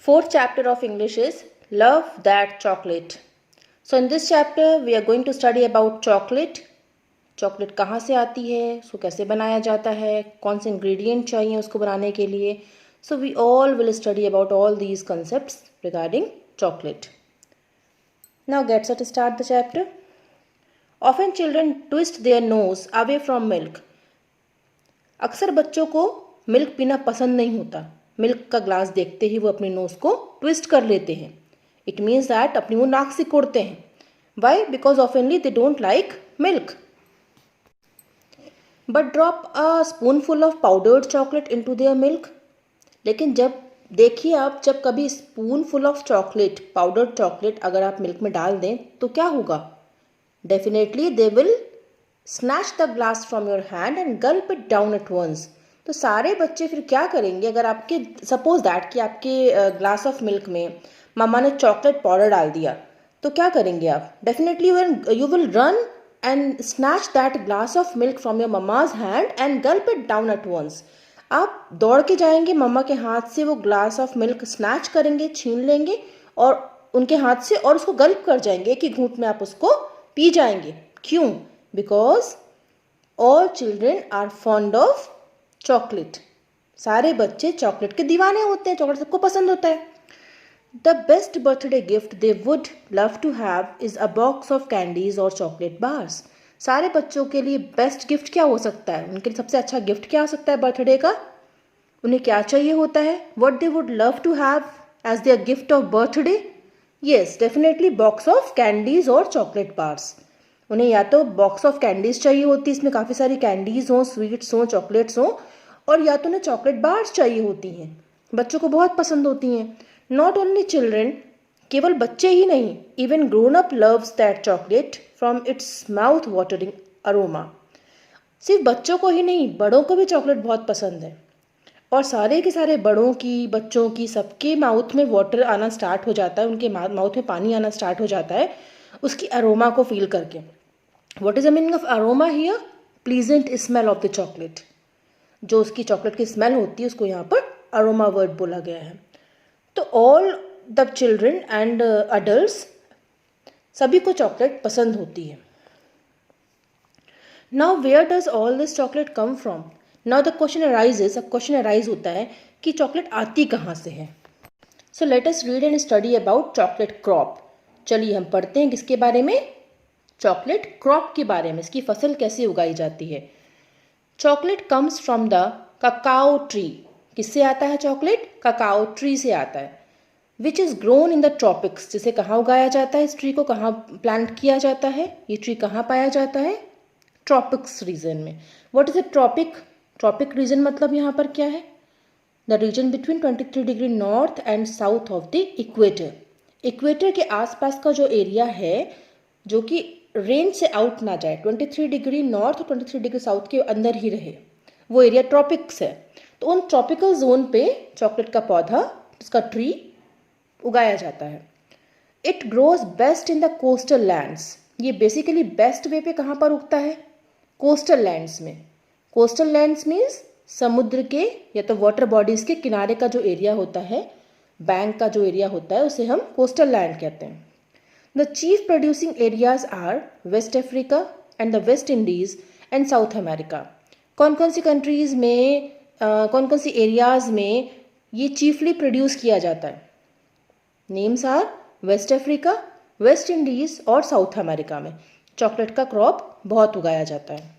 Fourth chapter of English is Love That Chocolate. So in this chapter we are going to study about chocolate. Chocolate कहाँ से आती है, उसको कैसे बनाया जाता है, कौन से इंग्रेडिएंट चाहिए उसको बनाने के लिए. So we all will study about all these concepts regarding chocolate. Now gets at start the chapter. Often children twist their nose away from milk. अक्सर बच्चों को मिल्क पीना पसंद नहीं होता. मिल्क का ग्लास देखते ही वो अपनी नोज़ को ट्विस्ट कर लेते हैं. इट मीन्स दैट अपनी वो नाक सिकोड़ते हैं. Why? Because oftenly they don't like milk. But drop a spoonful of powdered chocolate into their milk. लेकिन जब देखिए आप, जब कभी spoonful of chocolate, powdered chocolate अगर आप मिल्क में डाल दें तो क्या होगा? Definitely they will snatch the glass from your hand and gulp it down at once. तो सारे बच्चे फिर क्या करेंगे? अगर आपके सपोज दैट कि आपके ग्लास ऑफ मिल्क में मम्मा ने चॉकलेट पाउडर डाल दिया तो क्या करेंगे आप? Definitely you will run and snatch that glass of milk from your mama's hand and gulp it down at once. आप दौड़ के जाएंगे, मम्मा के हाथ से वो ग्लास ऑफ मिल्क स्नैच करेंगे, छीन लेंगे और उनके हाथ से और उसको गल्प कर जाएंगे. एक ही घूंट में आप उसको पी जाएंगे. क्यों? Because all children are fond of chocolate. सारे बच्चे चॉकलेट के दीवाने होते हैं, चॉकलेट सबको पसंद होता है. The best birthday gift they would love to have is a box of candies or chocolate bars. सारे बच्चों के लिए बेस्ट गिफ्ट क्या हो सकता है? उनके लिए सबसे अच्छा गिफ्ट क्या हो सकता है बर्थडे का? उन्हें क्या चाहिए होता है? What they would love to have as their gift of birthday? Yes, definitely box of candies और chocolate bars. उन्हें या तो बॉक्स ऑफ कैंडीज चाहिए होती है, इसमें काफ़ी सारी कैंडीज हों, स्वीट्स हों, चॉकलेट्स हों, और या तो उन्हें चॉकलेट बार्स चाहिए होती हैं. बच्चों को बहुत पसंद होती हैं. नॉट ओनली चिल्ड्रेन, केवल बच्चे ही नहीं, even grown up loves that chocolate from its mouth watering aroma. सिर्फ बच्चों को ही नहीं, बड़ों को भी चॉकलेट बहुत पसंद है. और सारे के सारे बड़ों की, बच्चों की, सबके माउथ में वाटर आना स्टार्ट हो जाता है, उनके माउथ में पानी आना स्टार्ट हो जाता है उसकी अरोमा को फील करके. What is the meaning of aroma here? Pleasant smell of the chocolate. जो उसकी चॉकलेट की स्मेल होती है उसको यहाँ पर अरोमा वर्ड बोला गया है. तो all the children and adults, सभी को चॉकलेट पसंद होती है. Now where does all this chocolate come from? Now the question arises, अब क्वेश्चन अराइज होता है कि चॉकलेट आती कहाँ से है. So let us read and study about chocolate crop. चलिए हम पढ़ते हैं किसके बारे में? चॉकलेट क्रॉप के बारे में, इसकी फसल कैसे उगाई जाती है. Chocolate comes from the cacao tree. किससे आता है चॉकलेट? ककाओ ट्री से आता है. Which is grown in the tropics. जिसे कहाँ उगाया जाता है? इस ट्री को कहाँ प्लांट किया जाता है? ये ट्री कहाँ पाया जाता है? ट्रॉपिक्स रीजन में. What is a tropic? Tropic region मतलब यहाँ पर क्या है? The region between 23 degree north and south of the equator. Equator के आसपास का जो एरिया है जो कि रेंज से आउट ना जाए, 23 डिग्री नॉर्थ और 23 डिग्री साउथ के अंदर ही रहे, वो एरिया ट्रॉपिक्स है. तो उन ट्रॉपिकल जोन पे चॉकलेट का पौधा, उसका ट्री उगाया जाता है. It grows best in the coastal lands. ये बेसिकली बेस्ट वे पे कहाँ पर उगता है? कोस्टल लैंड्स में. कोस्टल लैंड्स मीन्स समुद्र के या तो वाटर बॉडीज के किनारे का जो एरिया होता है, बैंक का जो एरिया होता है, उसे हम कोस्टल लैंड कहते हैं. The chief producing areas are West Africa and the West Indies and South America. कौन कौन सी कंट्रीज में, कौन कौन सी एरियाज में ये चीफली प्रोड्यूस किया जाता है? Names are West Africa, West Indies और साउथ अमेरिका में चॉकलेट का क्रॉप बहुत उगाया जाता है.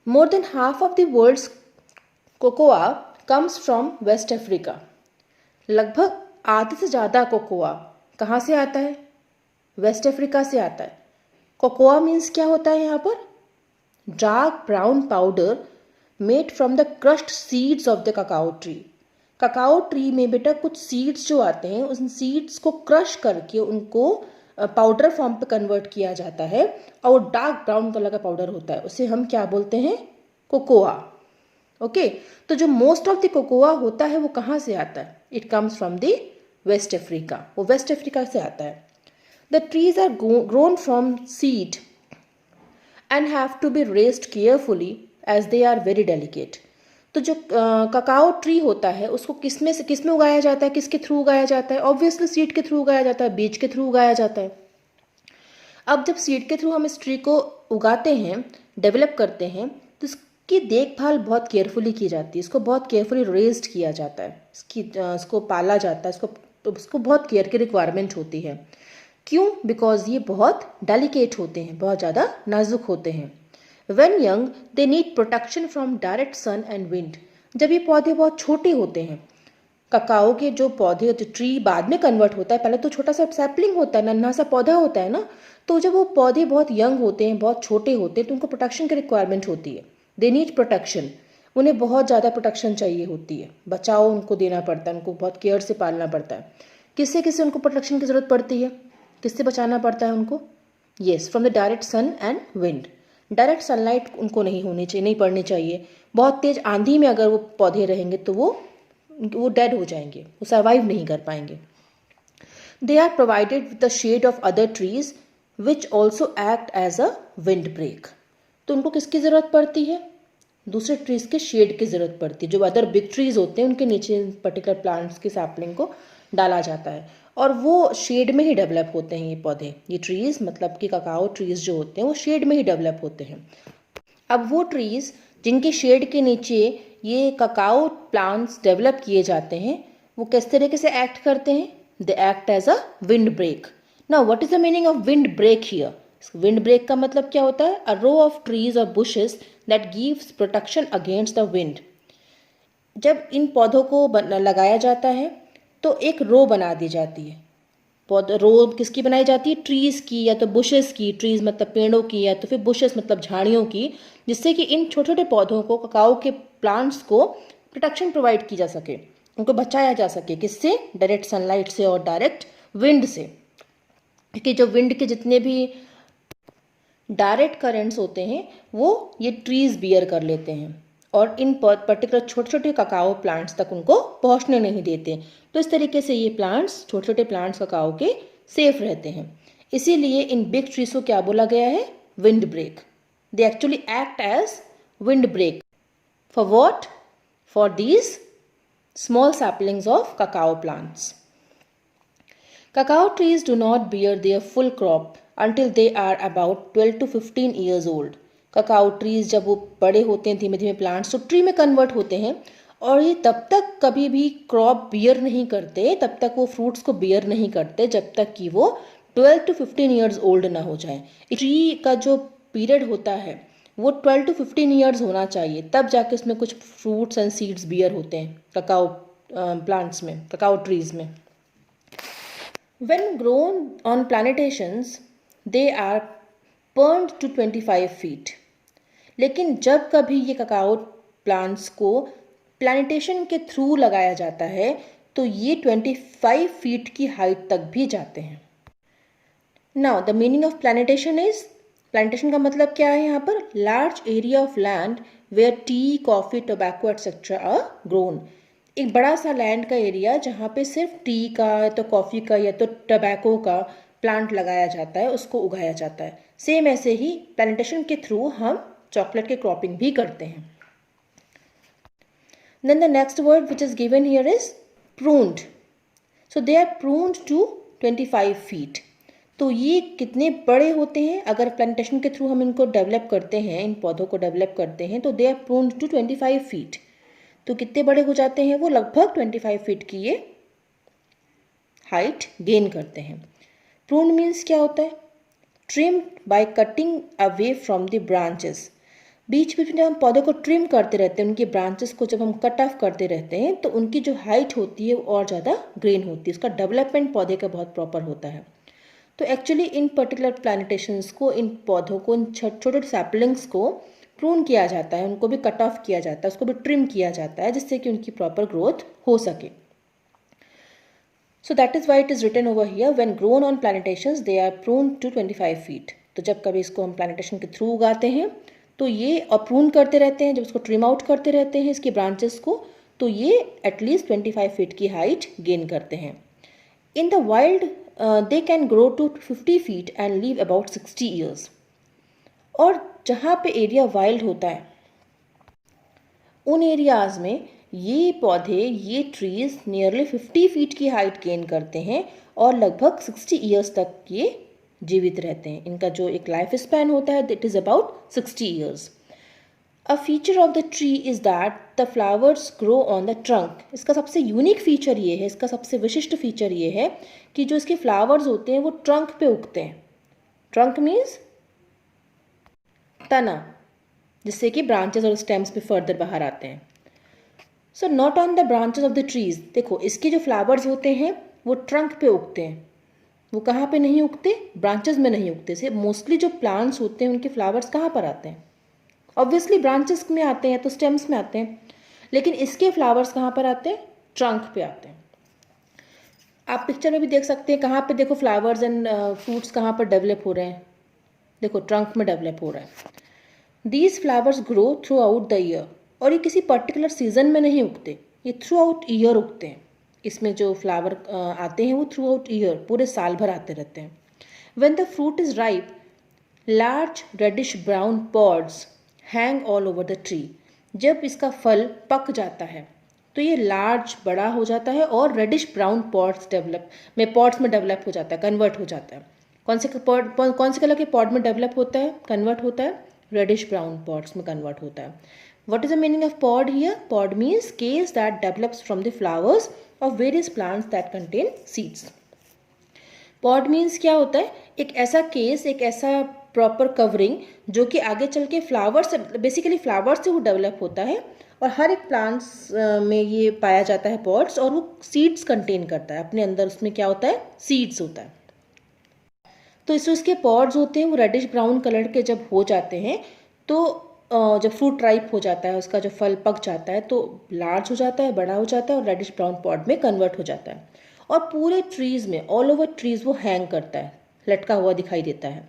More than half of the world's cocoa comes from West Africa. लगभग आधे से ज़्यादा कोकोआ कहाँ से आता है? वेस्ट अफ्रीका से आता है. कोकोआ मीन्स क्या होता है यहाँ पर? Dark brown powder made from the crushed seeds of the cacao tree. Cacao tree में बेटा कुछ सीड्स जो आते हैं, उन सीड्स को क्रश करके उनको पाउडर फॉर्म पे कन्वर्ट किया जाता है और वो डार्क ब्राउन कलर का पाउडर होता है. उसे हम क्या बोलते हैं? कोकोआ. ओके. तो जो मोस्ट ऑफ द कोकोआ होता है वो कहाँ से आता है? It comes from the West Africa. वो वेस्ट अफ्रीका से आता है. The trees are grown from seed and have to be raised carefully as they are very delicate. तो जो ककाओ ट्री होता है उसको किस में उगाया जाता है, किसके थ्रू उगाया जाता है? ऑब्वियसली सीड के थ्रू उगाया जाता है, बीज के थ्रू उगाया जाता है। अब जब सीड के थ्रू हम इस ट्री को उगाते हैं, डेवलप करते हैं, तो इसकी देखभाल बहुत केयरफुली की जाती है, इसको बहुत केयरफुली रेज्ड किया जाता है, इसको पाला जाता है, इसको बहुत केयर की रिक्वायरमेंट होती है। क्यों? बिकॉज ये बहुत डेलिकेट होते हैं, बहुत ज़्यादा नाजुक होते हैं। When young, they need protection from direct sun and wind. जब ये पौधे बहुत छोटे होते हैं, ककाओ के जो पौधे, जो ट्री बाद में कन्वर्ट होता है, पहले तो छोटा सा सैपलिंग होता है, नन्हा सा पौधा होता है ना, तो जब वो पौधे बहुत यंग होते हैं, बहुत छोटे होते हैं, तो उनको प्रोटेक्शन की रिक्वायरमेंट होती है। दे नीड प्रोटेक्शन, उन्हें बहुत ज़्यादा प्रोटेक्शन चाहिए होती है, बचाव उनको देना पड़ता है, उनको बहुत केयर से पालना पड़ता है। किससे किससे उनको प्रोटेक्शन की ज़रूरत पड़ती है, किससे बचाना पड़ता है उनको? Yes, from the direct sun and wind. Direct sunlight उनको नहीं पड़नी चाहिए। बहुत तेज आंधी में अगर वो पौधे रहेंगे तो वो डेड हो जाएंगे, वो सर्वाइव नहीं कर पाएंगे। They are provided with the shade of other trees which also act as a wind break. तो उनको किसकी ज़रूरत पड़ती है? दूसरे ट्रीज के शेड की ज़रूरत पड़ती है। जो अदर बिग ट्रीज होते हैं उनके नीचे पर्टिकुलर प्लांट्स की सैपलिंग को डाला जाता है और वो शेड में ही डेवलप होते हैं। ये पौधे, ये ट्रीज, मतलब कि ककाओ ट्रीज जो होते हैं वो शेड में ही डेवलप होते हैं। अब वो ट्रीज जिनके शेड के नीचे ये ककाओ प्लांट्स डेवलप किए जाते हैं, वो किस तरीके से एक्ट करते हैं? They act as a wind break. Now what is the meaning of wind break here? Wind break का मतलब क्या होता है? अ रो ऑफ ट्रीज और bushes that gives protection against the wind. जब इन पौधों को लगाया जाता है तो एक रो बना दी जाती है। रो किसकी बनाई जाती है? ट्रीज़ की, या तो बुशेस की, ट्रीज़ मतलब पेड़ों की, या तो फिर बुशेस मतलब झाड़ियों की, जिससे कि इन छोटे छोटे पौधों को, ककाओ के प्लांट्स को प्रोटेक्शन प्रोवाइड की जा सके, उनको बचाया जा सके। किससे? डायरेक्ट सनलाइट से और डायरेक्ट विंड से। क्योंकि जो विंड के जितने भी डायरेक्ट करंट्स होते हैं वो ये ट्रीज़ बियर कर लेते हैं और इन पर्टिकुलर छोटे छोटे ककाओ प्लांट्स तक उनको पहुंचने नहीं देते। तो इस तरीके से ये प्लांट्स, छोटे छोटे प्लांट्स ककाओ के सेफ रहते हैं। इसीलिए इन बिग ट्रीज को क्या बोला गया है? Wind break. They actually act as wind break. For what? For these small saplings of cacao plants. Cacao trees do not bear their full crop until they are about 12 to 15 years old. Cacao trees जब वो बड़े होते हैं, धीमे धीमे plants तो tree में convert होते हैं और ये तब तक कभी भी क्रॉप बियर नहीं करते, तब तक वो फ्रूट्स को बियर नहीं करते जब तक कि वो 12 टू 15 ईयर्स ओल्ड ना हो जाए। ट्री का जो पीरियड होता है वो 12 टू 15 ईयर्स होना चाहिए, तब जाके उसमें कुछ फ्रूट्स एंड सीड्स बियर होते हैं ककाओ प्लांट्स में, ककाओ ट्रीज में। When grown on plantations, they are burned to 25 feet. लेकिन जब कभी ये ककाओ प्लांट्स को प्लांटेशन के थ्रू लगाया जाता है तो ये 25 फीट की हाइट तक भी जाते हैं। Now the meaning of plantation is, plantation का मतलब क्या है यहाँ पर? Large area of land where tea, coffee, tobacco etcetera are grown. एक बड़ा सा लैंड का एरिया जहाँ पे सिर्फ टी का या तो कॉफ़ी का या तो टबैको का प्लांट लगाया जाता है, उसको उगाया जाता है। सेम ऐसे ही प्लांटेशन के थ्रू हम चॉकलेट के क्रॉपिंग भी करते हैं। Then the next word which is given here is pruned. So they are pruned to 25 feet. तो ये कितने बड़े होते हैं? अगर प्लांटेशन के थ्रू हम इनको डेवलप करते हैं, इन पौधों को डेवलप करते हैं, तो they are pruned to 25 feet. तो कितने बड़े हो जाते हैं वो? लगभग 25 फीट की ये हाइट गेन करते हैं। प्रून मीन्स क्या होता है? Trimmed by cutting away from the branches. बीच बीच में हम पौधों को ट्रिम करते रहते हैं, उनकी ब्रांचेस को जब हम कट ऑफ करते रहते हैं तो उनकी जो हाइट होती है वो और ज़्यादा ग्रेन होती है, उसका डेवलपमेंट पौधे का बहुत प्रॉपर होता है। तो एक्चुअली इन पर्टिकुलर प्लांटेशंस को, इन पौधों को, इन छोटे छोटे सैपलिंग्स को प्रून किया जाता है, उनको भी कट ऑफ किया जाता है, उसको भी ट्रिम किया जाता है जिससे कि उनकी प्रॉपर ग्रोथ हो सके। So that is why it is written over here, when grown on plantations they are prune to 25 feet. तो जब कभी इसको हम प्लांटेशन के थ्रू उगाते हैं तो ये, और प्रून करते रहते हैं, जब उसको ट्रिम आउट करते रहते हैं इसकी ब्रांचेस को, तो ये एटलीस्ट 25 फीट की हाइट गेन करते हैं। In the wild they can grow to 50 feet and live about 60 years. और जहाँ पे एरिया वाइल्ड होता है उन एरियाज़ में ये पौधे, ये ट्रीज़ नियरली 50 फीट की हाइट गेन करते हैं और लगभग 60 ईयर्स तक ये जीवित रहते हैं। इनका जो एक लाइफ स्पैन होता है that is about 60 years. A feature of the tree is that the flowers grow on the trunk. इसका सबसे यूनिक फीचर ये है, इसका सबसे विशिष्ट फीचर ये है कि जो इसके फ्लावर्स होते हैं वो ट्रंक पे उगते हैं। ट्रंक मीन्स तना, जिससे कि ब्रांचेस और स्टेम्स पे फर्दर बाहर आते हैं। So not on the branches of the trees. देखो इसके जो फ्लावर्स होते हैं वो ट्रंक पे उगते हैं। वो कहाँ पे नहीं उगते? ब्रांचेस में नहीं उगते। से मोस्टली जो प्लांट्स होते हैं उनके फ्लावर्स कहाँ पर आते हैं? ऑब्वियसली ब्रांचेस में आते हैं, तो स्टेम्स में आते हैं। लेकिन इसके फ्लावर्स कहाँ पर आते हैं? ट्रंक पे आते हैं। आप पिक्चर में भी देख सकते हैं, कहाँ पे देखो फ्लावर्स एंड फ्रूट्स कहाँ पर डेवलप हो रहे हैं। देखो ट्रंक में डेवलप हो रहा है। These flowers grow through out the year. और ये किसी पर्टिकुलर सीजन में नहीं उगते, ये थ्रू आउट ईयर उगते हैं। इसमें जो फ्लावर आते हैं वो थ्रू आउट ईयर, पूरे साल भर आते रहते हैं। When the fruit is ripe, large reddish brown pods hang all over the tree. जब इसका फल पक जाता है तो ये लार्ज बड़ा हो जाता है और रेडिश ब्राउन पॉड्स में डेवलप हो जाता है, कन्वर्ट हो जाता है। कौन से कलर के पॉड में डेवलप होता है, कन्वर्ट होता है? रेडिश ब्राउन पॉड्स में कन्वर्ट होता है। What is the meaning of pod here? Pod means case that develops from the flowers of various plants that contain seeds. Pod means क्या होता है? एक ऐसा केस, एक ऐसा प्रॉपर कवरिंग जो कि आगे चल के फ्लावर से, बेसिकली फ्लावर से वो डेवलप होता है और हर एक प्लांट्स में ये पाया जाता है पॉड्स, और वो सीड्स कंटेन करता है अपने अंदर। उसमें क्या होता है? सीड्स होता है। तो इससे उसके पॉड्स होते हैं वो रेडिश ब्राउन कलर के जब हो जाते हैं तो जब फ्रूट राइप हो जाता है, उसका जो फल पक जाता है तो लार्ज हो जाता है, बड़ा हो जाता है और रेडिश ब्राउन पॉड में कन्वर्ट हो जाता है। और पूरे ट्रीज़ में, ऑल ओवर ट्रीज़ वो हैंग करता है, लटका हुआ दिखाई देता है।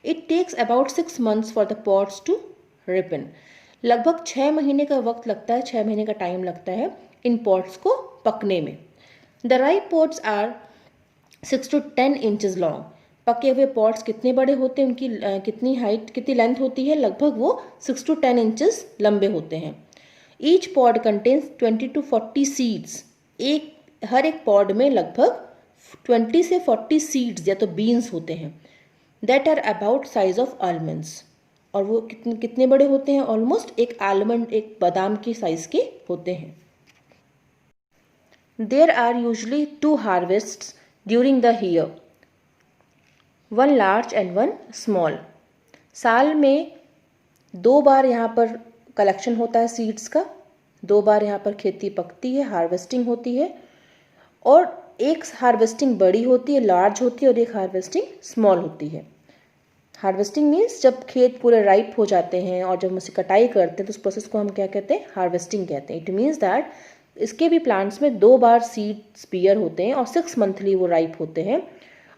It takes about 6 months for the pods to ripen. लगभग 6 महीने का वक्त लगता है, 6 महीने का टाइम लगता है इन पॉड्स को पकने में। The ripe pods are 6 to 10 inches long. पके हुए पॉट्स कितने बड़े होते हैं, उनकी कितनी हाइट, कितनी लेंथ होती है? लगभग वो 6 to 10 inches लंबे होते हैं। Each pod contains 20 to 40 seeds. हर एक पॉड में लगभग 20 से 40 सीड्स या तो बीन्स होते हैं। That are about size of almonds. और वो कितने बड़े होते हैं? ऑलमोस्ट एक आलमंड, एक बादाम की साइज के होते हैं। There are usually 2 harvests during the year, 1 large and 1 small. साल में 2 बार यहाँ पर कलेक्शन होता है सीड्स का, 2 बार यहाँ पर खेती पकती है, हार्वेस्टिंग होती है। और एक हार्वेस्टिंग बड़ी होती है, लार्ज होती है, और एक हार्वेस्टिंग स्मॉल होती है। हार्वेस्टिंग मीन्स जब खेत पूरे राइप हो जाते हैं और जब उसे कटाई करते हैं तो उस प्रोसेस को हम क्या कहते हैं? हार्वेस्टिंग कहते हैं। इट मीन्स दैट इसके भी प्लांट्स में 2 बार सीड्स बियर होते हैं और 6 मंथली वो राइप होते हैं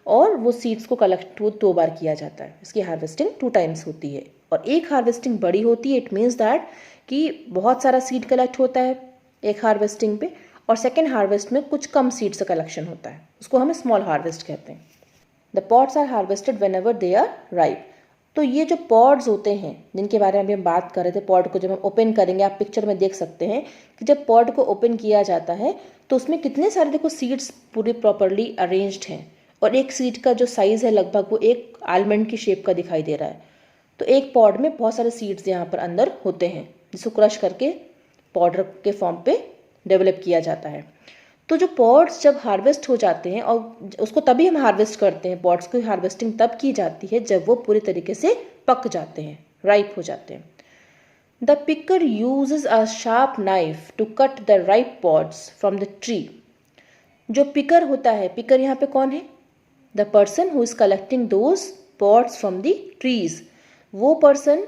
और वो सीड्स को कलेक्ट 2 बार किया जाता है। इसकी हार्वेस्टिंग 2 टाइम्स होती है और एक हार्वेस्टिंग बड़ी होती है। इट मीन्स दैट कि बहुत सारा सीड कलेक्ट होता है एक हार्वेस्टिंग पे, और सेकेंड हार्वेस्ट में कुछ कम सीड्स का कलेक्शन होता है, उसको हम स्मॉल हार्वेस्ट कहते हैं। The pods are harvested whenever they are ripe. तो ये जो पॉड्स होते हैं जिनके बारे में अभी हम बात कर रहे थे, पॉड को जब हम ओपन करेंगे, आप पिक्चर में देख सकते हैं कि जब पॉड को ओपन किया जाता है तो उसमें कितने सारे देखो सीड्स पूरी प्रॉपरली अरेंज्ड हैं, और एक सीड का जो साइज़ है लगभग वो एक आलमंड की शेप का दिखाई दे रहा है। तो एक पॉड में बहुत सारे सीड्स यहाँ पर अंदर होते हैं जिसको क्रश करके पाउडर के फॉर्म पे डेवलप किया जाता है। तो जो पॉड्स जब हार्वेस्ट हो जाते हैं, और उसको तभी हम हार्वेस्ट करते हैं, पॉड्स की हार्वेस्टिंग तब की जाती है जब वो पूरी तरीके से पक जाते हैं, राइप हो जाते हैं। The picker uses a sharp knife to cut the ripe pods from the tree. जो पिकर होता है, पिकर यहाँ पे कौन है? The person who is collecting those pods from the trees. वो पर्सन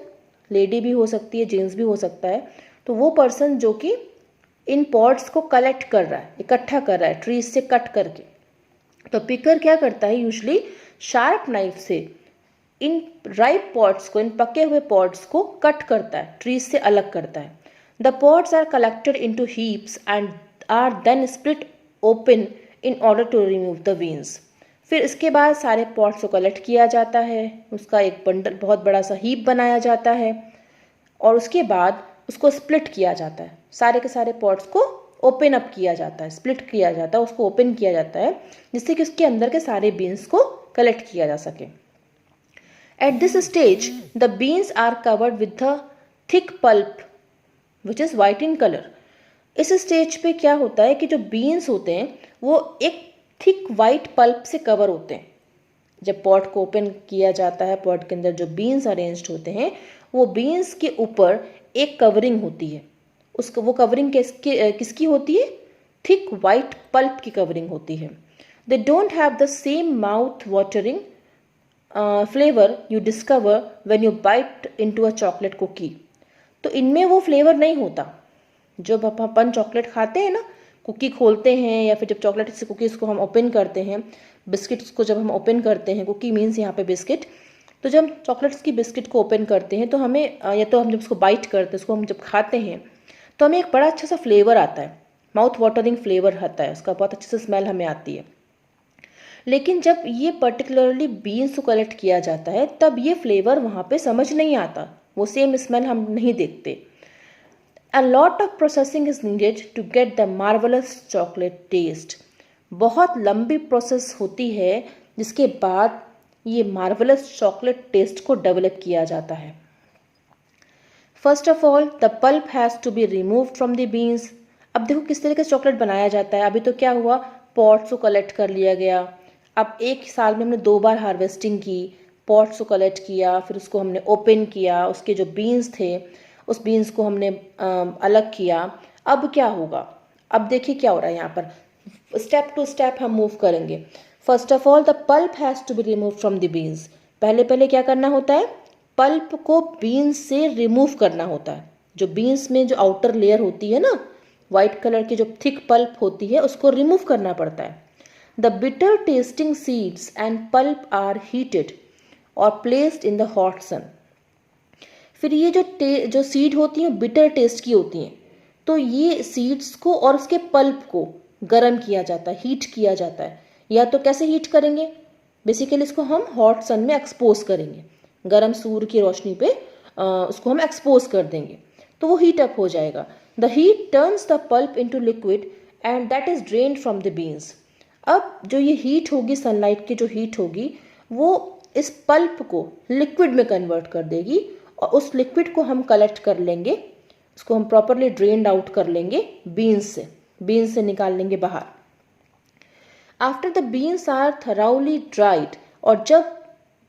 लेडी भी हो सकती है, जेंट्स भी हो सकता है। तो वो पर्सन जो कि इन पॉड्स को कलेक्ट कर रहा है, इकट्ठा कर रहा है ट्रीज से कट करके। तो पिकर क्या करता है? यूजली शार्प नाइफ से इन राइप पॉड्स को, इन पके हुए पॉड्स को कट करता है, ट्रीज से अलग करता है। The pods are collected into heaps and are then split open in order to remove the beans. फिर इसके बाद सारे पॉड्स को कलेक्ट किया जाता है, उसका एक बंडल, बहुत बड़ा सा हीप बनाया जाता है, और उसके बाद उसको स्प्लिट किया जाता है, सारे के सारे पॉट्स को ओपन अप किया जाता है, स्प्लिट किया जाता है, उसको ओपन किया जाता है जिससे कि उसके अंदर के सारे बीन्स को कलेक्ट किया जा सके। At this stage the beans are covered with the thick pulp which is white in colour. इस स्टेज पे क्या होता है कि जो बीन्स होते हैं वो एक थिक वाइट पल्प से कवर होते हैं। जब पॉट को ओपन किया जाता है, पॉट के अंदर जो बीन्स अरेंज्ड होते हैं वो बीन्स के ऊपर एक कवरिंग होती है। उसको वो कवरिंग किसकी होती है? थिक वाइट पल्प की कवरिंग होती है। They don't have the same mouth watering flavour you discover when you bite into a chocolate cookie. तो इनमें वो फ्लेवर नहीं होता। जब अपन चॉकलेट खाते हैं ना, कुकी खोलते हैं या फिर जब चॉकलेट से कुकीज़ को हम ओपन करते हैं, बिस्किट्स को जब हम ओपन करते हैं, कुकी मीन्स यहाँ पे बिस्किट, तो जब हम चॉकलेट्स की बिस्किट को ओपन करते हैं तो हमें या तो हम जब उसको बाइट करते हैं, उसको हम जब खाते हैं तो हमें एक बड़ा अच्छा सा फ्लेवर आता है, माउथ वाटरिंग फ्लेवर आता है, उसका बहुत अच्छे से स्मेल हमें आती है। लेकिन जब ये पर्टिकुलरली बीन्स को कलेक्ट किया जाता है तब ये फ्लेवर वहाँ पे समझ नहीं आता, वो सेम स्मेल हम नहीं देखते। A lot of processing is needed to get the marvelous chocolate taste. बहुत लंबी प्रोसेस होती है जिसके बाद ये मार्वलस चॉकलेट टेस्ट को डेवलप किया जाता है। First of all the pulp has to be remove from the beans. अब देखो किस तरीके से चॉकलेट बनाया जाता है। अभी तो क्या हुआ, पॉट्स को कलेक्ट कर लिया गया। अब एक साल में हमने 2 बार हार्वेस्टिंग की, पॉट्स को कलेक्ट किया, फिर उसको हमने ओपन किया, उसके जो बीन्स थे उस बीन्स को हमने अलग किया। अब क्या होगा, अब देखिए क्या हो रहा है यहाँ पर, स्टेप टू स्टेप हम मूव करेंगे। First of all the pulp has to be remove from the beans. पहले क्या करना होता है, पल्प को बीन्स से रिमूव करना होता है। जो बीन्स में जो आउटर लेयर होती है ना, वाइट कलर की जो थिक पल्प होती है, उसको रिमूव करना पड़ता है। The bitter tasting seeds and pulp are heated और placed in the hot sun. फिर ये जो सीड होती हैं बिटर टेस्ट की होती हैं, तो ये सीड्स को और उसके पल्प को गर्म किया जाता है, हीट किया जाता है। या तो कैसे हीट करेंगे, बेसिकली इसको हम हॉट सन में एक्सपोज करेंगे, गर्म सूर्य की रोशनी पे उसको हम एक्सपोज कर देंगे तो वो हीट अप हो जाएगा। The heat turns the pulp into liquid and that is drained from the beans. अब जो ये हीट होगी, सनलाइट की जो हीट होगी, वो इस पल्प को लिक्विड में कन्वर्ट कर देगी और उस लिक्विड को हम कलेक्ट कर लेंगे, उसको हम प्रॉपरली ड्रेन्ड आउट कर लेंगे बीन्स से निकाल लेंगे बाहर। After the beans are thoroughly dried, और जब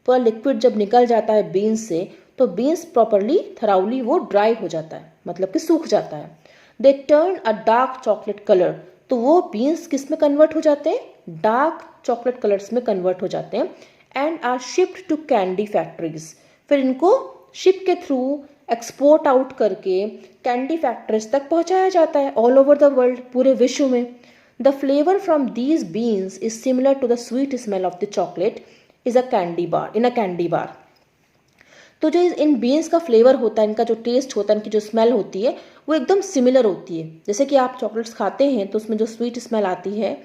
वह लिक्विड जब निकल जाता है बीन्स से तो बीन्स प्रॉपरली थराउली वो ड्राई हो जाता है, मतलब कि सूख जाता है। They turn a dark chocolate colour, तो वो बीन्स किस में कन्वर्ट हो जाते हैं, डार्क चॉकलेट कलर्स में कन्वर्ट हो जाते हैं। And are shipped to candy factories, फिर इनको शिप के थ्रू एक्सपोर्ट आउट करके कैंडी फैक्ट्रीज तक पहुंचाया जाता है ऑल ओवर द वर्ल्ड, पूरे विश्व में। The flavour from these beans is similar to the sweet smell of the chocolate is a candy bar. तो जो इन बीन्स का फ्लेवर होता है, इनका जो टेस्ट होता है, इनकी जो स्मेल होती है वो एकदम सिमिलर होती है। जैसे कि आप चॉकलेट्स खाते हैं तो उसमें जो स्वीट स्मेल आती है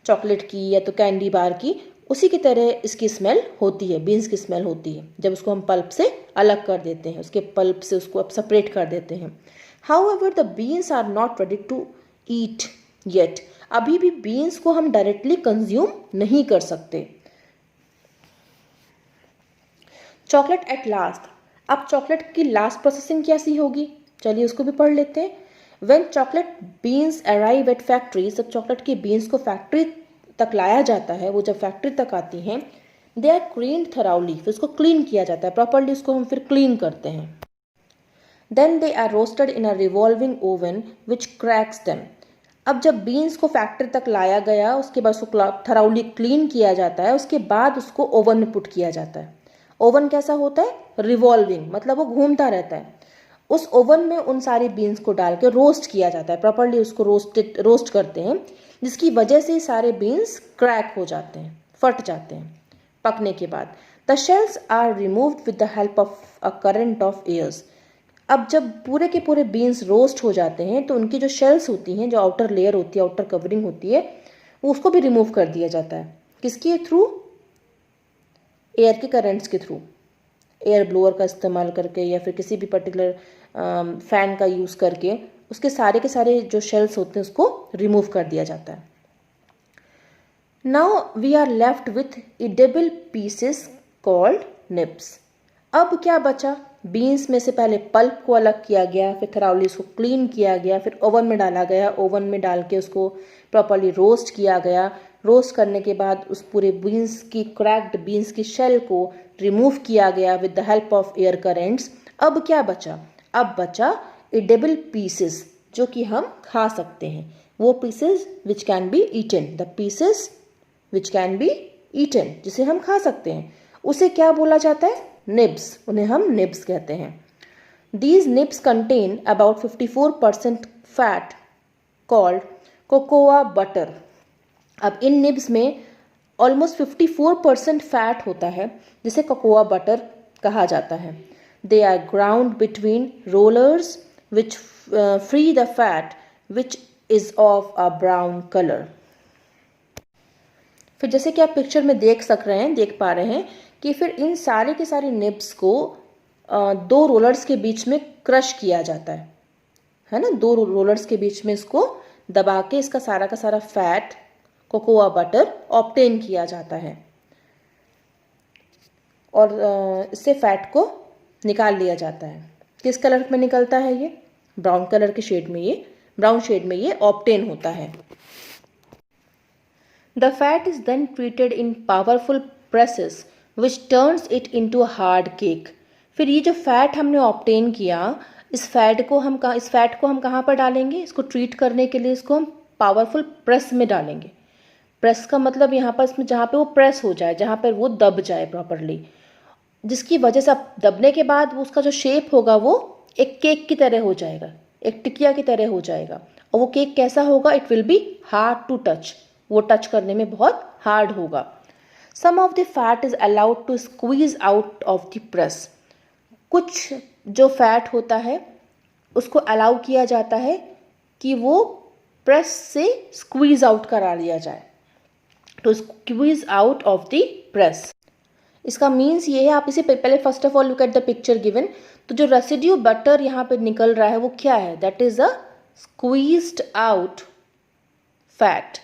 चॉकलेट की या तो कैंडी बार की, उसी की तरह इसकी स्मेल होती है, बीन्स की स्मेल होती है जब उसको हम पल्प से अलग कर देते हैं, उसके पल्प से उसको अब सेपरेट कर देते हैं। However the beans are not ready to eat yet, अभी भी बीन्स को हम डायरेक्टली कंज्यूम नहीं कर सकते। चॉकलेट एट लास्ट, अब चॉकलेट की लास्ट प्रोसेसिंग कैसी होगी, चलिए उसको भी पढ़ लेते हैं। When chocolate beans arrive at factory, जब चॉकलेट की बीन्स को फैक्ट्री तक लाया जाता है, वो जब फैक्ट्री तक आती हैं, दे आर क्लीन्ड थराउली, फिर उसको क्लीन किया जाता है प्रॉपरली, उसको हम फिर क्लीन करते हैं। Then they are roasted in a revolving oven which cracks them. अब जब बीन्स को फैक्ट्री तक लाया गया, उसके बाद उसको थराउली क्लीन किया जाता है, उसके बाद उसको ओवन में पुट किया जाता है। ओवन कैसा होता है, रिवॉल्विंग, मतलब वो घूमता रहता है। उस ओवन में उन सारी बीन्स को डाल के रोस्ट किया जाता है, प्रॉपरली उसको रोस्ट करते हैं, जिसकी वजह से सारे बीन्स क्रैक हो जाते हैं, फट जाते हैं पकने के बाद। The shells are removed with the help of a current of airs. अब जब पूरे के पूरे बीन्स रोस्ट हो जाते हैं तो उनकी जो शेल्स होती हैं, जो आउटर लेयर होती है, आउटर कवरिंग होती है, वो उसको भी रिमूव कर दिया जाता है। किसके थ्रू, एयर के करंट्स के थ्रू। एयर ब्लोअर का इस्तेमाल करके या फिर किसी भी पर्टिकुलर फैन का यूज़ करके उसके सारे के सारे जो शेल्स होते हैं उसको रिमूव कर दिया जाता है। Now we are left with edible pieces called nibs. अब क्या बचा? बीन्स में से पहले पल्प को अलग किया गया, फिर थराउली उसको क्लीन किया गया, फिर ओवन में डाला गया, ओवन में डाल के उसको प्रॉपर्ली रोस्ट किया गया। रोस्ट करने के बाद उस पूरे बीन्स की क्रैक्ड बीन्स की शेल को रिमूव किया गया with the help of air currents. अब क्या बचा? अब बचा इडेबल पीसेस जो कि हम खा सकते हैं। वो pieces which can be eaten, the pieces which can be eaten, जिसे हम खा सकते हैं, उसे क्या बोला जाता है? निब्स। उन्हें हम निब्स कहते हैं। These nibs contain about 54% fat called cocoa butter. अब इन निब्स में ऑलमोस्ट 54% फैट होता है जिसे कोकोआ बटर कहा जाता है। They are ground between rollers which free the fat which is of a brown colour. फिर जैसे कि आप पिक्चर में देख पा रहे हैं कि फिर इन सारे के सारे निब्स को दो रोलर्स के बीच में क्रश किया जाता है ना। दो रोलर्स के बीच में इसको दबा के इसका सारा का सारा फैट कोकोआ बटर ऑब्टेन किया जाता है और इससे फैट को निकाल लिया जाता है। किस कलर में निकलता है ये? ब्राउन कलर के शेड में, ये ब्राउन शेड में ये ऑब्टेन होता है। The fat is then treated in powerful presses which turns it into a hard cake. फिर ये जो फैट हमने ऑब्टेन किया, इस फैट को हम कहाँ पर डालेंगे? इसको ट्रीट करने के लिए इसको हम पावरफुल प्रेस में डालेंगे। प्रेस का मतलब यहाँ पर इसमें जहाँ पे वो प्रेस हो जाए, जहाँ पर वो दब जाए प्रॉपरली, जिसकी वजह से अब दबने के बाद वो उसका जो शेप होगा वो एक केक की तरह हो जाएगा, एक टिकिया की तरह हो जाएगा। और वो केक कैसा होगा? It will be hard to touch, वो टच करने में बहुत हार्ड होगा। Some of the fat is allowed to squeeze out of the press. कुछ जो फैट होता है उसको अलाउ किया जाता है कि वो प्रेस से स्क्वीज आउट करा लिया जाए, to squeeze out of the press. इसका मीन्स ये है, आप इसे पहले first of all look at the picture given. तो जो रेसिड्यू बटर यहाँ पे निकल रहा है वो क्या है? That is a squeezed out fat.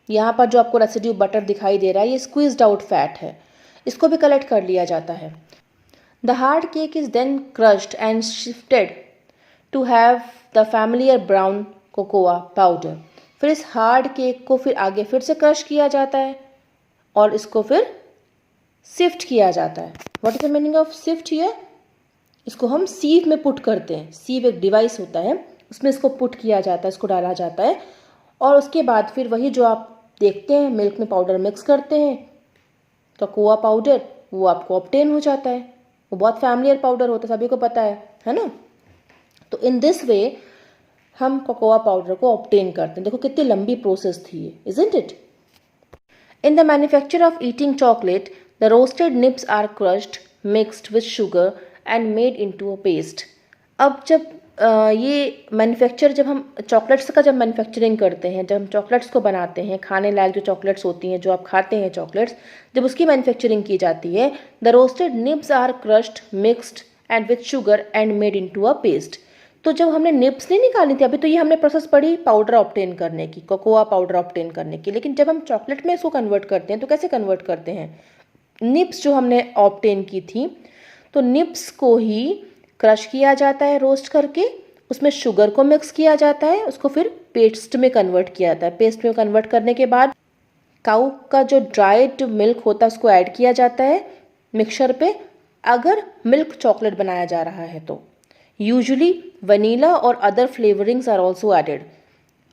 यहाँ पर जो आपको रेसिड्यू बटर दिखाई दे रहा है ये स्क्वीज्ड आउट फैट है, इसको भी कलेक्ट कर लिया जाता है। The hard cake is then crushed and shifted to have the familiar brown cocoa powder. फिर इस हार्ड केक को फिर आगे फिर से क्रश किया जाता है और इसको फिर सिफ्ट किया जाता है। What is the meaning of sift here? इसको हम सीव में पुट करते हैं। सीव एक डिवाइस होता है, उसमें इसको पुट किया जाता है, इसको डाला जाता है और उसके बाद फिर वही जो आप देखते हैं मिल्क में पाउडर मिक्स करते हैं कोकोआ पाउडर, वो आपको ऑब्टेन हो जाता है। वो बहुत फैमिलियर पाउडर होता है, सभी को पता है ना। तो इन दिस वे हम कोकोआ पाउडर को ऑब्टेन करते हैं। देखो कितनी लंबी प्रोसेस थी ये, isn't it? In the manufacture of eating chocolate, the roasted nibs are crushed, mixed with sugar and made into a paste. अब जब जब हम चॉकलेट्स का जब मैन्युफैक्चरिंग करते हैं, जब हम चॉकलेट्स को बनाते हैं, खाने लायक जो चॉकलेट्स होती हैं जो आप खाते हैं चॉकलेट्स, जब उसकी मैन्युफैक्चरिंग की जाती है, the roasted nibs are crushed, mixed and with sugar and made into a paste. तो जब हमने निब्स नहीं निकाली थी, अभी तो ये हमने प्रोसेस पढ़ी पाउडर ऑब्टेन करने की, कोकोआ पाउडर ऑब्टेन करने की, लेकिन जब हम चॉकलेट में इसको कन्वर्ट करते हैं तो कैसे कन्वर्ट करते हैं? निब्स जो हमने ऑब्टेन की थी, तो निब्स को ही क्रश किया जाता है रोस्ट करके, उसमें शुगर को मिक्स किया जाता है, उसको फिर पेस्ट में कन्वर्ट किया जाता है। पेस्ट में कन्वर्ट करने के बाद काऊ का जो ड्राइड मिल्क होता है उसको ऐड किया जाता है मिक्सचर पे, अगर मिल्क चॉकलेट बनाया जा रहा है तो। यूजुअली वनीला और other flavourings are also added,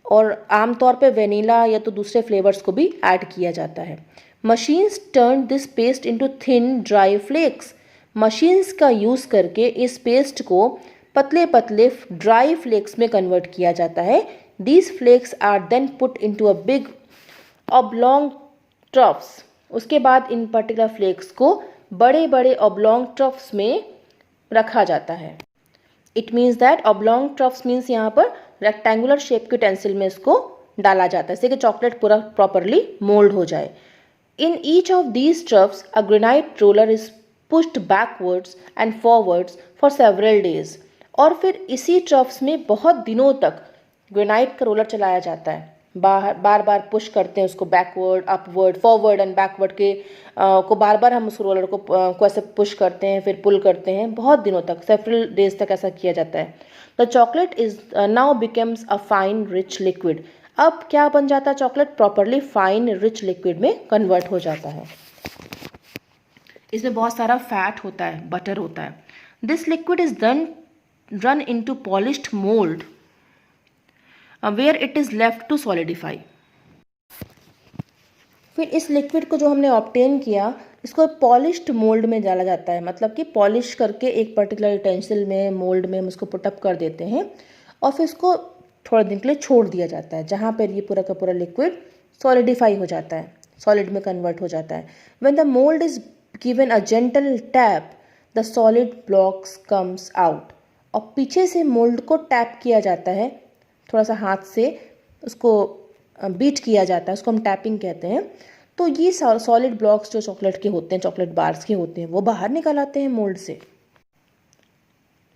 और आमतौर पे वनीला या तो दूसरे फ्लेवर्स को भी ऐड किया जाता है। Machines turn this paste into thin dry flakes. Machines का यूज़ करके इस पेस्ट को पतले पतले ड्राई फ्लेक्स में कन्वर्ट किया जाता है। These flakes are then put into a big oblong troughs. उसके बाद इन पर्टिकुलर फ्लेक्स को बड़े बड़े ऑब्लॉन्ग ट्रफ्स में रखा जाता है। It means that oblong troughs means यहाँ पर रेक्टेंगुलर शेप के टेंसिल में इसको डाला जाता है, जिससे कि चॉकलेट पूरा प्रॉपरली मोल्ड हो जाए। In each of these troughs a granite roller is pushed backwards and forwards for several days. और फिर इसी ट्रफ्स में बहुत दिनों तक ग्रेनाइट का रोलर चलाया जाता है, बार बार पुश करते हैं उसको, backward upward forward and backward के को बार बार हम उस रोलर को ऐसे पुश करते हैं, फिर पुल करते हैं, बहुत दिनों तक, सेवरल डेज तक ऐसा किया जाता है। The chocolate is now becomes a fine rich liquid. अब क्या बन जाता है chocolate? Properly fine rich liquid में कन्वर्ट हो जाता है। इसमें बहुत सारा फैट होता है, बटर होता है। This liquid is then run into polished mould where it is left to solidify. फिर इस लिक्विड को जो हमने ऑब्टेन किया, इसको पॉलिश्ड मोल्ड में डाला जाता है, मतलब कि पॉलिश करके एक पर्टिकुलर यूटेंसिल में, मोल्ड में हम उसको पुटअप कर देते हैं और फिर इसको थोड़ा दिन के लिए छोड़ दिया जाता है, जहाँ पर ये पूरा का पूरा लिक्विड सॉलिडिफाई हो जाता है, सॉलिड में कन्वर्ट हो जाता है। When the mould is given a gentle tap the solid blocks comes out. और पीछे से मोल्ड को टैप किया जाता है, थोड़ा सा हाथ से उसको बीट किया जाता है, उसको हम टैपिंग कहते हैं। तो ये सॉलिड ब्लॉक्स जो चॉकलेट के होते हैं, चॉकलेट बार्स के होते हैं, वो बाहर निकल आते हैं मोल्ड से।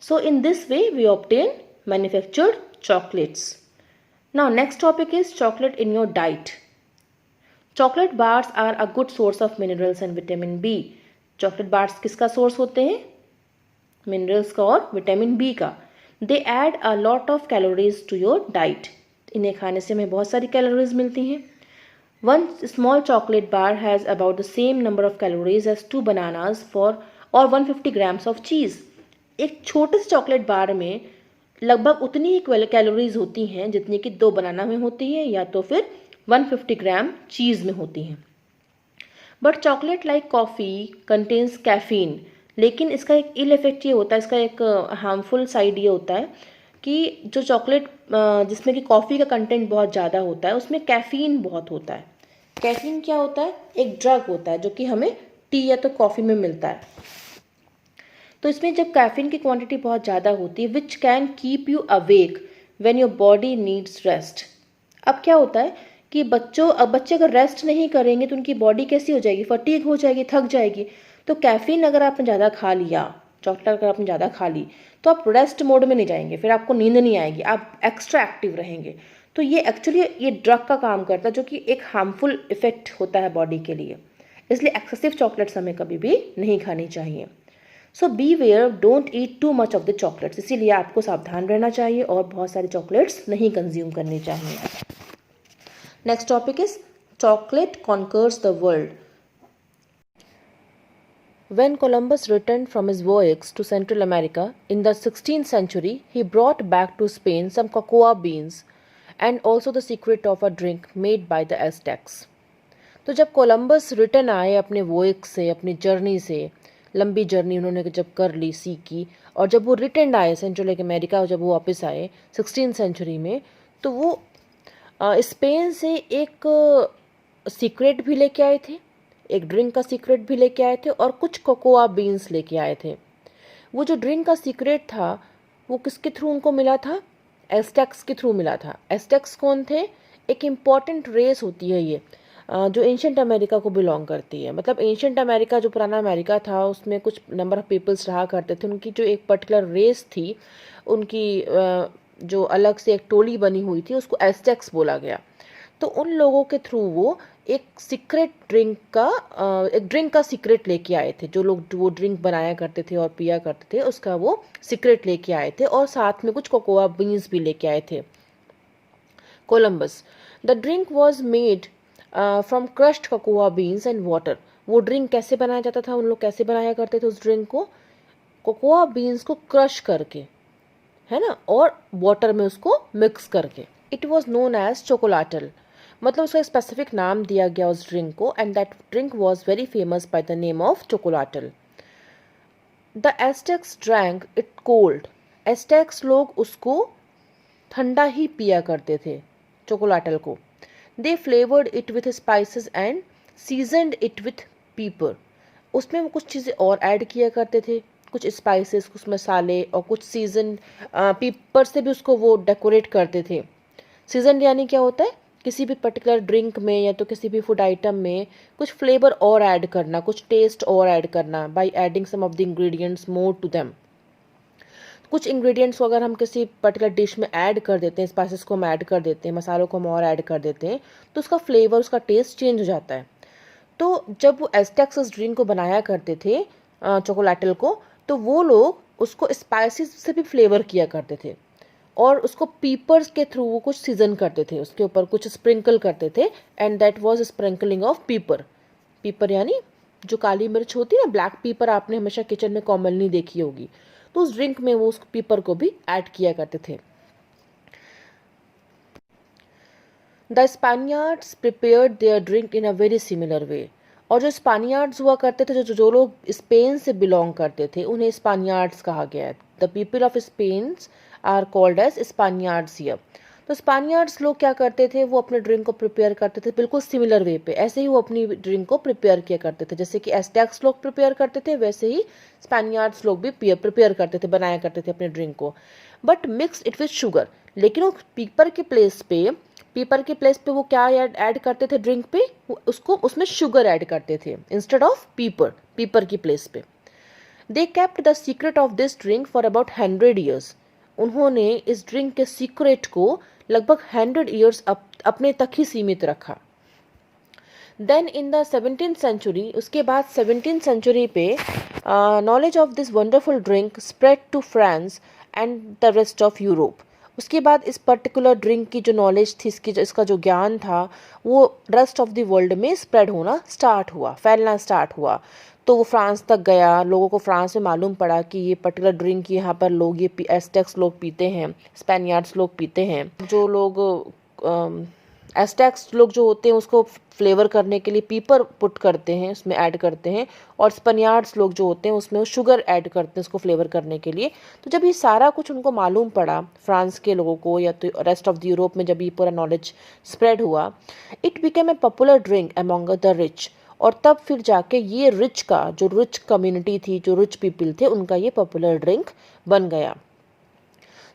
So in this way we obtain manufactured chocolates. Now next topic is chocolate in your diet. Chocolate bars are a good source of minerals and vitamin B. Chocolate bars किसका source होते हैं? Minerals का और vitamin B का. They add a lot of calories to your diet. इन्हें खाने से हमें बहुत सारी calories मिलती हैं. One small chocolate bar has about the same number of calories as 2 bananas or 150 grams of cheese. एक छोटे से चॉकलेट बार में लगभग उतनी ही कैलोरीज होती हैं जितनी कि 2 बनाना में होती है या तो फिर 150 ग्राम चीज़ में होती हैं। But chocolate like coffee contains caffeine. लेकिन इसका एक इल इफेक्ट ये होता है, इसका एक हार्मफुल साइड ये होता है कि जो चॉकलेट जिसमें कि कॉफ़ी का कंटेंट बहुत ज़्यादा होता है, उसमें कैफीन बहुत होता है। कैफीन क्या होता है? एक ड्रग होता है जो कि हमें टी या तो कॉफ़ी में मिलता है। तो इसमें जब कैफीन की क्वांटिटी बहुत ज़्यादा होती है, which can keep you awake when your body needs rest. अब क्या होता है कि बच्चे अगर रेस्ट नहीं करेंगे तो उनकी बॉडी कैसी हो जाएगी? फटीग हो जाएगी, थक जाएगी। तो कैफीन अगर आपने ज़्यादा खा लिया, चॉकलेट अगर आपने ज़्यादा खा ली, तो आप रेस्ट मोड में नहीं जाएंगे, फिर आपको नींद नहीं आएगी, आप एक्स्ट्रा एक्टिव रहेंगे। तो ये एक्चुअली ये ड्रग का काम करता है, जो कि एक हार्मफुल इफेक्ट होता है बॉडी के लिए। इसलिए एक्सेसिव चॉकलेट्स हमें कभी भी नहीं खानी चाहिए। So beware, don't eat too much of the chocolates. इसीलिए आपको सावधान रहना चाहिए और बहुत सारे चॉकलेट्स नहीं कंज्यूम करने चाहिए। Next topic is chocolate conquers the world. When Columbus returned from his voyage to Central America in the 16th century, he brought back to Spain some cocoa beans and also the secret of a drink made by the Aztecs. तो जब Columbus return आए अपने voyage से, अपनी journey से, लंबी journey उन्होंने जब कर ली, सीखी, और जब वो रिटर्न आए सेंट्रल अमेरिका, जब वो वापस आए 16th सेंचुरी में, तो वो स्पेन से एक सीक्रेट भी लेके आए थे, एक ड्रिंक का सीक्रेट भी लेके आए थे और कुछ कोकोआ बीन्स लेके आए थे। वो जो ड्रिंक का सीक्रेट था वो किसके थ्रू उनको मिला था? एस्टेक्स के थ्रू मिला था। एस्टेक्स कौन थे? एक इम्पॉर्टेंट रेस होती है ये, जो एंशंट अमेरिका को बिलोंग करती है। मतलब एंशंट अमेरिका जो पुराना अमेरिका था, उसमें कुछ नंबर ऑफ पीपल्स रहा करते थे, उनकी जो एक पर्टिकुलर रेस थी, उनकी जो अलग से एक टोली बनी हुई थी, उसको एस्टेक्स बोला गया। तो उन लोगों के थ्रू वो एक सीक्रेट ड्रिंक का सीक्रेट लेके आए थे। जो लोग वो ड्रिंक बनाया करते थे और पिया करते थे, उसका वो सीक्रेट लेके आए थे और साथ में कुछ कोकोआ बीन्स भी लेके आए थे Columbus. The drink was made from crushed cocoa beans and water. वो ड्रिंक कैसे बनाया जाता था? उन लोग कैसे बनाया करते थे उस ड्रिंक को? कोकोआ बीन्स को क्रश करके, है ना, और वाटर में उसको मिक्स करके। It was known as chocolatl, मतलब उसका स्पेसिफिक नाम दिया गया उस ड्रिंक को, and that drink was very famous by the name of chocolatl. The Aztecs drank it cold. Aztecs लोग उसको ठंडा ही पिया करते थे, चोकोलाटल को। They flavoured it with spices and seasoned it with pepper. उसमें वो कुछ चीज़ें और ऐड किया करते थे, कुछ स्पाइसेस, कुछ मसाले और कुछ सीजन पीपर से भी उसको वो डेकोरेट करते थे। सीजन यानी क्या होता है? किसी भी पर्टिकुलर ड्रिंक में या तो किसी भी फूड आइटम में कुछ फ्लेवर और ऐड करना, कुछ टेस्ट और ऐड करना by adding some of the ingredients more to them. कुछ इंग्रेडिएंट्स को अगर हम किसी पर्टिकुलर डिश में ऐड कर देते हैं, स्पाइसेस को हम ऐड कर देते हैं, मसालों को हम और ऐड कर देते हैं, तो उसका फ्लेवर, उसका टेस्ट चेंज हो जाता है। तो जब वो एज़टेक्स उस ड्रिंक को बनाया करते थे, चोकोलाटल को, तो वो लोग उसको स्पाइसेस से भी फ्लेवर किया करते थे और उसको पीपर्स के थ्रू वो कुछ सीजन करते थे, उसके ऊपर कुछ स्प्रिंकल करते थे, and that was sprinkling of पीपर। पीपर यानी जो काली मिर्च होती है ना, ब्लैक पीपर, आपने हमेशा किचन में कॉमनली देखी होगी, तो उस ड्रिंक में वो उस पीपर को भी ऐड किया करते थे। The Spaniards prepared their drink in a very similar way. और जो स्पेनियार्ड्स हुआ करते थे, जो लोग स्पेन से बिलोंग करते थे, उन्हें स्पेनियार्ड्स कहा गया है। The people of Spain are called as Spaniards here. तो स्पेनियार्ड्स लोग क्या करते थे, वो अपने ड्रिंक को प्रिपेयर करते थे बिल्कुल सिमिलर वे पे, ऐसे ही वो अपनी ड्रिंक को प्रिपेयर किया करते थे। जैसे कि एज़टेक्स लोग प्रिपेयर करते थे, वैसे ही स्पेनियार्ड्स लोग भी प्रिपेयर करते थे, बनाया करते थे अपने ड्रिंक को, but mix it with sugar. लेकिन वो पीपर के प्लेस पे वो क्या ऐड करते थे ड्रिंक पे, उसको उसमें शुगर ऐड करते थे इंस्टेड ऑफ पीपर की प्लेस पे। They kept the secret of this drink for about 100 years. उन्होंने इस ड्रिंक के सीक्रेट को लगभग 100 ईयर्स अपने तक ही सीमित रखा। Then in the 17th century, उसके बाद 17th सेंचुरी पे knowledge of this wonderful drink spread to France and the rest of Europe. उसके बाद इस पर्टिकुलर ड्रिंक की जो नॉलेज थी, इसका जो ज्ञान था, वो रेस्ट ऑफ द वर्ल्ड में स्प्रेड होना स्टार्ट हुआ, फैलना स्टार्ट हुआ। तो वो फ्रांस तक गया, लोगों को फ्रांस में मालूम पड़ा कि ये पर्टिकुलर ड्रिंक यहाँ पर लोग, ये एज़टेक्स लोग पीते हैं, स्पेनियार्ड्स लोग पीते हैं। जो लोग एज़टेक्स लोग जो होते हैं उसको फ्लेवर करने के लिए पीपर पुट करते हैं, उसमें ऐड करते हैं, और स्पेनियार्ड्स लोग जो होते हैं उसमें वो शुगर ऐड करते हैं उसको फ्लेवर करने के लिए। तो जब ये सारा कुछ उनको मालूम पड़ा, फ्रांस के लोगों को या तो रेस्ट ऑफ द यूरोप में, जब ये पूरा नॉलेज स्प्रेड हुआ, it became a popular drink among the rich. और तब फिर जाके ये जो रिच कम्युनिटी थी, जो रिच पीपल थे, उनका ये पॉपुलर ड्रिंक बन गया।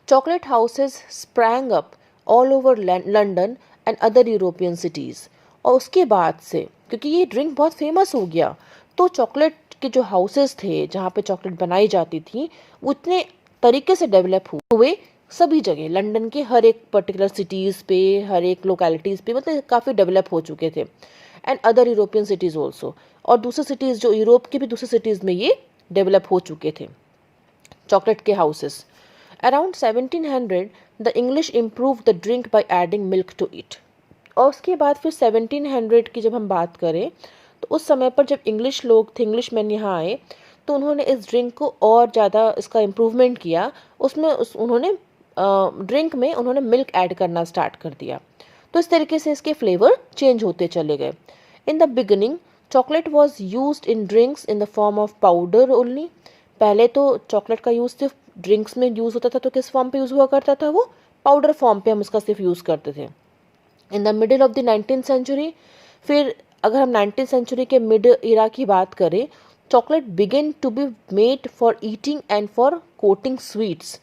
Chocolate houses sprang up all over London and other European cities. और उसके बाद से, क्योंकि ये ड्रिंक बहुत फेमस हो गया, तो चॉकलेट के जो हाउसेस थे जहाँ पे चॉकलेट बनाई जाती थी, वो इतने तरीके से डेवलप हुए सभी जगह, लंदन के हर एक पर्टिकुलर सिटीज़ पे, हर एक लोकेलिटीज़ पे, मतलब काफ़ी डेवलप हो चुके थे, and other European cities also. और दूसरे सिटीज़, जो यूरोप की भी दूसरी सिटीज़ में ये डेवलप हो चुके थे चॉकलेट के houses. Around 1700 the English improve the drink by adding milk to it. और उसके बाद फिर 1700 की जब हम बात करें, तो उस समय पर जब इंग्लिश लोग थे, इंग्लिश मैन यहाँ आए, तो उन्होंने इस ड्रिंक को और ज़्यादा इसका इम्प्रूवमेंट किया। उन्होंने ड्रिंक में उन्होंने मिल्क ऐड करना स्टार्ट कर दिया। तो इस तरीके से इसके फ्लेवर चेंज होते चले गए। In the beginning chocolate was used in drinks in the form of powder only. पहले तो चॉकलेट का यूज़ सिर्फ ड्रिंक्स में यूज़ होता था, तो किस फॉर्म पे यूज़ हुआ करता था, वो पाउडर फॉर्म पे हम उसका सिर्फ यूज़ करते थे। In the middle of the 19th century, फिर अगर हम 19th सेंचुरी के मिड इरा की बात करें, chocolate begin to be made for eating and for coating sweets.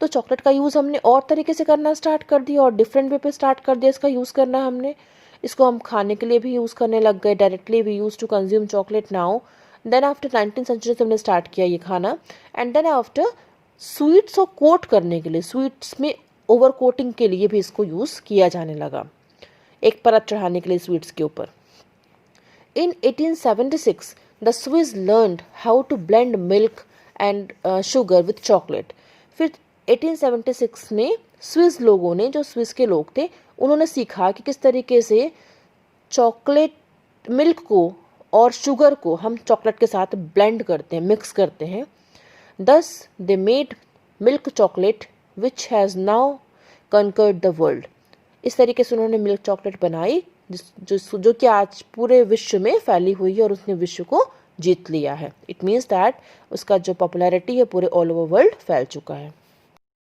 तो चॉकलेट का यूज़ हमने और तरीके से करना स्टार्ट कर दिया, और डिफरेंट वे पे स्टार्ट कर दिया इसका यूज़ करना हमने। इसको हम खाने के लिए भी यूज़ करने लग गए, directly we use to consume chocolate now. Then after 19th century से हमने स्टार्ट किया ये खाना, एंड देन आफ्टर स्वीट्स को कोट करने के लिए, स्वीट्स में ओवर कोटिंग के लिए भी इसको यूज़ किया जाने लगा, एक परत चढ़ाने के लिए स्वीट्स के ऊपर। In 1876 the Swiss learned how to blend milk and sugar with chocolate. फिर 1876 में स्विस लोगों ने, जो स्विस के लोग थे, उन्होंने सीखा कि किस तरीके से चॉकलेट, मिल्क को और शुगर को हम चॉकलेट के साथ ब्लेंड करते हैं, मिक्स करते हैं। दस they made milk chocolate which has now conquered the world. इस तरीके से उन्होंने मिल्क चॉकलेट बनाई, जो कि आज पूरे विश्व में फैली हुई है और उसने विश्व को जीत लिया है। इट मीन्स दैट उसका जो पॉपुलैरिटी है पूरे ऑल ओवर वर्ल्ड फैल चुका है।